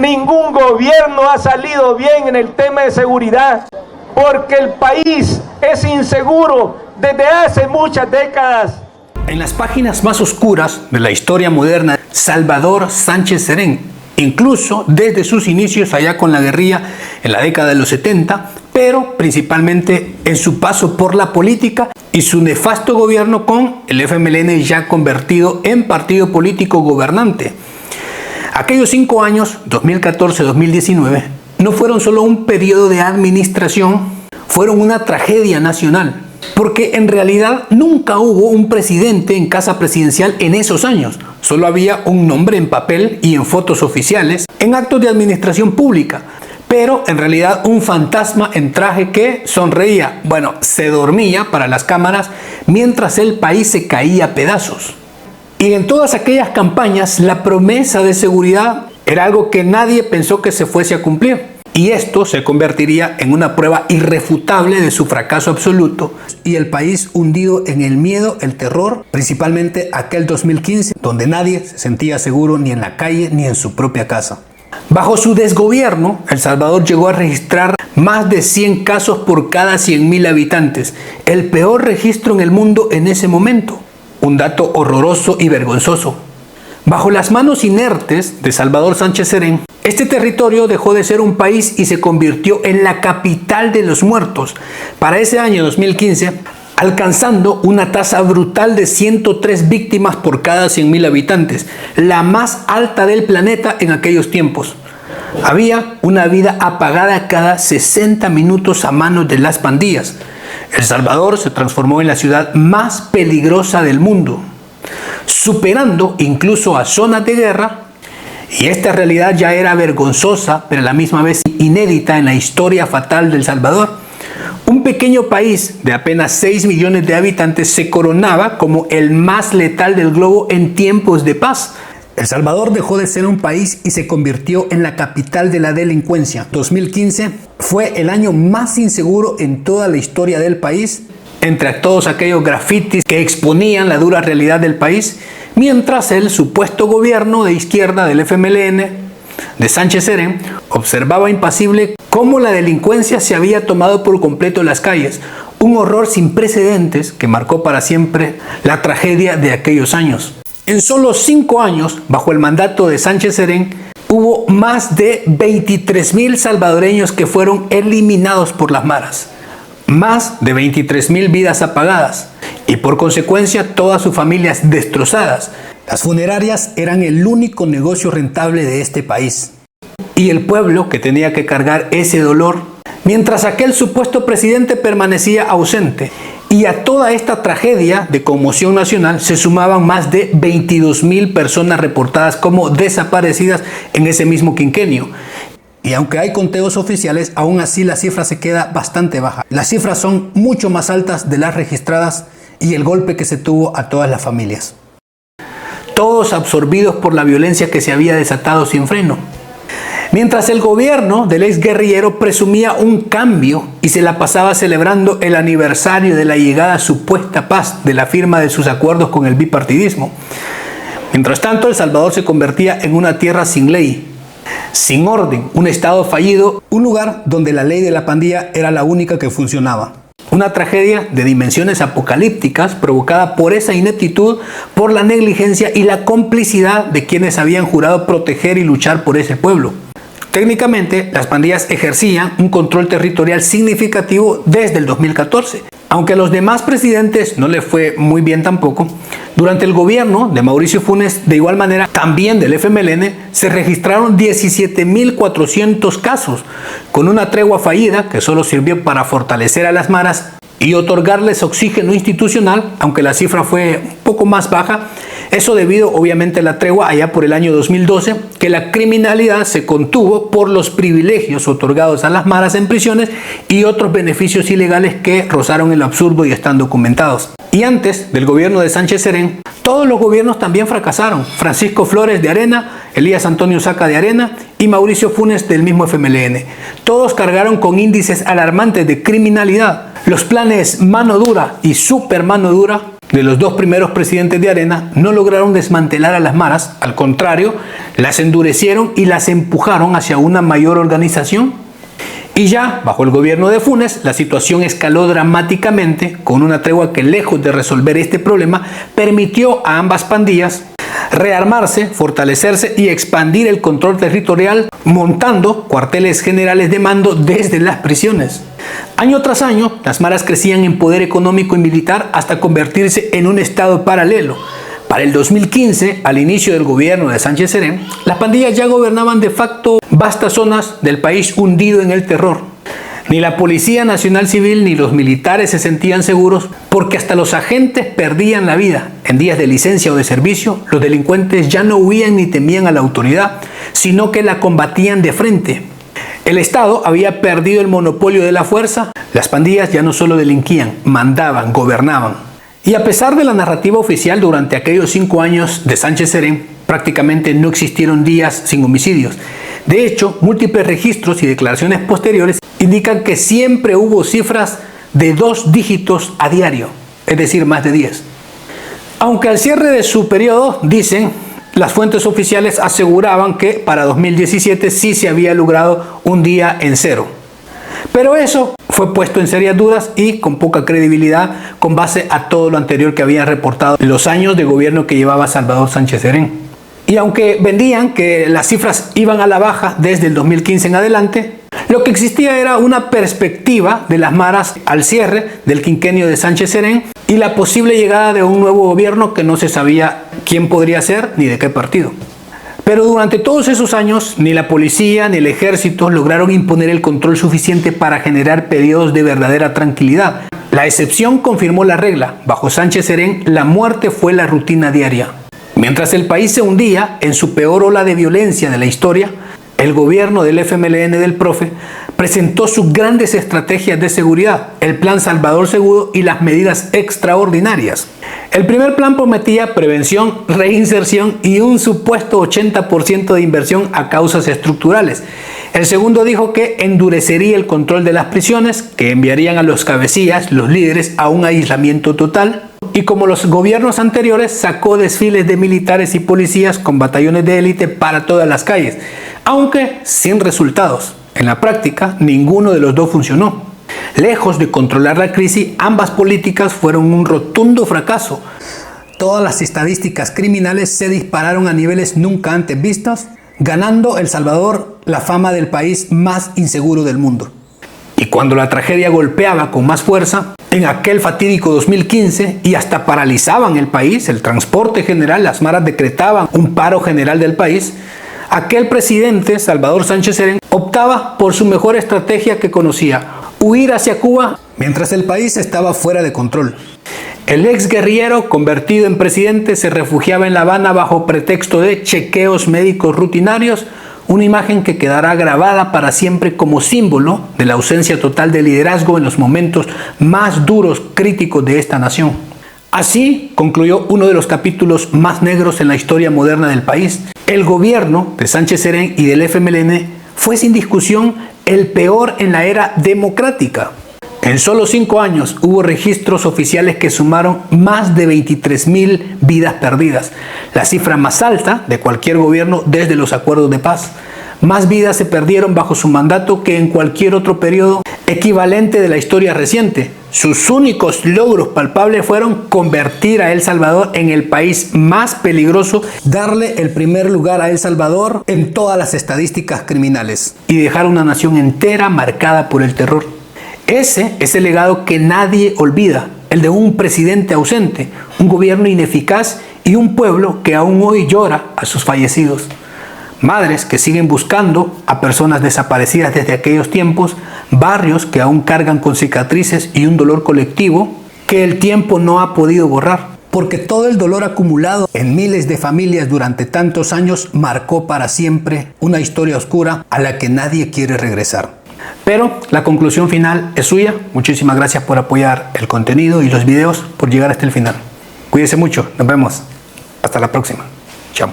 ningún gobierno ha salido bien en el tema de seguridad, porque el país es inseguro desde hace muchas décadas. En las páginas más oscuras de la historia moderna, Salvador Sánchez Serén, incluso desde sus inicios allá con la guerrilla en la década de los 70, pero principalmente en su paso por la política y su nefasto gobierno con el FMLN ya convertido en partido político gobernante. Aquellos 5 años, 2014-2019, no fueron solo un periodo de administración, fueron una tragedia nacional. Porque en realidad nunca hubo un presidente en casa presidencial en esos años. Solo había un nombre en papel y en fotos oficiales, en actos de administración pública. Pero en realidad un fantasma en traje que sonreía, bueno, se dormía para las cámaras mientras el país se caía a pedazos. Y en todas aquellas campañas la promesa de seguridad era algo que nadie pensó que se fuese a cumplir. Y esto se convertiría en una prueba irrefutable de su fracaso absoluto y el país hundido en el miedo, el terror, principalmente aquel 2015, donde nadie se sentía seguro ni en la calle ni en su propia casa. Bajo su desgobierno, El Salvador llegó a registrar más de 100 casos por cada 100.000 habitantes, el peor registro en el mundo en ese momento. Un dato horroroso y vergonzoso. Bajo las manos inertes de Salvador Sánchez Serén, este territorio dejó de ser un país y se convirtió en la capital de los muertos. Para ese año 2015, alcanzando una tasa brutal de 103 víctimas por cada 100.000 habitantes, la más alta del planeta en aquellos tiempos. Había una vida apagada cada 60 minutos a manos de las pandillas. El Salvador se transformó en la ciudad más peligrosa del mundo, superando incluso a zonas de guerra, y esta realidad ya era vergonzosa, pero a la misma vez inédita en la historia fatal de El Salvador. Un pequeño país de apenas 6 millones de habitantes se coronaba como el más letal del globo en tiempos de paz. El Salvador dejó de ser un país y se convirtió en la capital de la delincuencia. 2015 fue el año más inseguro en toda la historia del país, entre todos aquellos grafitis que exponían la dura realidad del país, mientras el supuesto gobierno de izquierda del FMLN, de Sánchez Serén, observaba impasible cómo la delincuencia se había tomado por completo las calles, un horror sin precedentes que marcó para siempre la tragedia de aquellos años. En solo 5 años, bajo el mandato de Sánchez Serén, hubo más de 23.000 salvadoreños que fueron eliminados por las maras. Más de 23.000 vidas apagadas y por consecuencia todas sus familias destrozadas. Las funerarias eran el único negocio rentable de este país. Y el pueblo que tenía que cargar ese dolor, mientras aquel supuesto presidente permanecía ausente. Y a toda esta tragedia de conmoción nacional se sumaban más de 22.000 personas reportadas como desaparecidas en ese mismo quinquenio. Y aunque hay conteos oficiales, aún así la cifra se queda bastante baja. Las cifras son mucho más altas de las registradas y el golpe que se tuvo a todas las familias. Todos absorbidos por la violencia que se había desatado sin freno. Mientras el gobierno del exguerrillero presumía un cambio y se la pasaba celebrando el aniversario de la llegada a supuesta paz de la firma de sus acuerdos con el bipartidismo. Mientras tanto, El Salvador se convertía en una tierra sin ley, sin orden, un estado fallido, un lugar donde la ley de la pandilla era la única que funcionaba. Una tragedia de dimensiones apocalípticas provocada por esa ineptitud, por la negligencia y la complicidad de quienes habían jurado proteger y luchar por ese pueblo. Técnicamente, las pandillas ejercían un control territorial significativo desde el 2014. Aunque a los demás presidentes no le fue muy bien tampoco, durante el gobierno de Mauricio Funes, de igual manera también del FMLN, se registraron 17.400 casos, con una tregua fallida que solo sirvió para fortalecer a las maras y otorgarles oxígeno institucional, aunque la cifra fue un poco más baja. Eso debido obviamente a la tregua allá por el año 2012, que la criminalidad se contuvo por los privilegios otorgados a las maras en prisiones y otros beneficios ilegales que rozaron el absurdo y están documentados. Y antes del gobierno de Sánchez Serén, todos los gobiernos también fracasaron. Francisco Flores de Arena, Elías Antonio Saca de Arena y Mauricio Funes del mismo FMLN. Todos cargaron con índices alarmantes de criminalidad. Los planes mano dura y super mano dura de los dos primeros presidentes de Arena no lograron desmantelar a las maras, al contrario, las endurecieron y las empujaron hacia una mayor organización. Y ya, bajo el gobierno de Funes, la situación escaló dramáticamente con una tregua que, lejos de resolver este problema, permitió a ambas pandillas rearmarse, fortalecerse y expandir el control territorial, montando cuarteles generales de mando desde las prisiones. Año tras año, las maras crecían en poder económico y militar hasta convertirse en un estado paralelo. Para el 2015, al inicio del gobierno de Sánchez Serén, las pandillas ya gobernaban de facto vastas zonas del país hundido en el terror. Ni la Policía Nacional Civil ni los militares se sentían seguros porque hasta los agentes perdían la vida. En días de licencia o de servicio, los delincuentes ya no huían ni temían a la autoridad, sino que la combatían de frente. El Estado había perdido el monopolio de la fuerza. Las pandillas ya no solo delinquían, mandaban, gobernaban. Y a pesar de la narrativa oficial, durante aquellos 5 años de Sánchez Serén, prácticamente no existieron días sin homicidios. De hecho, múltiples registros y declaraciones posteriores indican que siempre hubo cifras de 2 dígitos a diario, es decir, más de 10. Aunque al cierre de su periodo, dicen, las fuentes oficiales aseguraban que para 2017 sí se había logrado un día en cero. Pero eso fue puesto en serias dudas y con poca credibilidad con base a todo lo anterior que habían reportado los años de gobierno que llevaba Salvador Sánchez Serén. Y aunque vendían que las cifras iban a la baja desde el 2015 en adelante, lo que existía era una perspectiva de las maras al cierre del quinquenio de Sánchez Serén y la posible llegada de un nuevo gobierno que no se sabía quién podría ser ni de qué partido. Pero durante todos esos años, ni la policía ni el ejército lograron imponer el control suficiente para generar periodos de verdadera tranquilidad. La excepción confirmó la regla. Bajo Sánchez Serén, la muerte fue la rutina diaria. Mientras el país se hundía en su peor ola de violencia de la historia, el gobierno del FMLN del profe presentó sus grandes estrategias de seguridad, el Plan Salvador Seguro y las medidas extraordinarias. El primer plan prometía prevención, reinserción y un supuesto 80% de inversión a causas estructurales. El segundo dijo que endurecería el control de las prisiones, que enviarían a los cabecillas, los líderes, a un aislamiento total. Y como los gobiernos anteriores, sacó desfiles de militares y policías con batallones de élite para todas las calles, aunque sin resultados. En la práctica, ninguno de los dos funcionó. Lejos de controlar la crisis, ambas políticas fueron un rotundo fracaso. Todas las estadísticas criminales se dispararon a niveles nunca antes vistos, ganando El Salvador la fama del país más inseguro del mundo. Y cuando la tragedia golpeaba con más fuerza, en aquel fatídico 2015, y hasta paralizaban el país, el transporte general, las maras decretaban un paro general del país, aquel presidente, Salvador Sánchez Serén, optaba por su mejor estrategia que conocía: huir hacia Cuba mientras el país estaba fuera de control. El ex guerrillero, convertido en presidente, se refugiaba en La Habana bajo pretexto de chequeos médicos rutinarios, una imagen que quedará grabada para siempre como símbolo de la ausencia total de liderazgo en los momentos más duros, críticos de esta nación. Así concluyó uno de los capítulos más negros en la historia moderna del país. El gobierno de Sánchez Serén y del FMLN fue sin discusión el peor en la era democrática. En solo 5 años hubo registros oficiales que sumaron más de 23.000 vidas perdidas, la cifra más alta de cualquier gobierno desde los acuerdos de paz. Más vidas se perdieron bajo su mandato que en cualquier otro periodo equivalente de la historia reciente. Sus únicos logros palpables fueron convertir a El Salvador en el país más peligroso, darle el primer lugar a El Salvador en todas las estadísticas criminales y dejar una nación entera marcada por el terror. Ese es el legado que nadie olvida, el de un presidente ausente, un gobierno ineficaz y un pueblo que aún hoy llora a sus fallecidos. Madres que siguen buscando a personas desaparecidas desde aquellos tiempos, barrios que aún cargan con cicatrices y un dolor colectivo que el tiempo no ha podido borrar, porque todo el dolor acumulado en miles de familias durante tantos años marcó para siempre una historia oscura a la que nadie quiere regresar. Pero la conclusión final es suya. Muchísimas gracias por apoyar el contenido y los videos, por llegar hasta el final. Cuídense mucho, nos vemos. Hasta la próxima. Chao.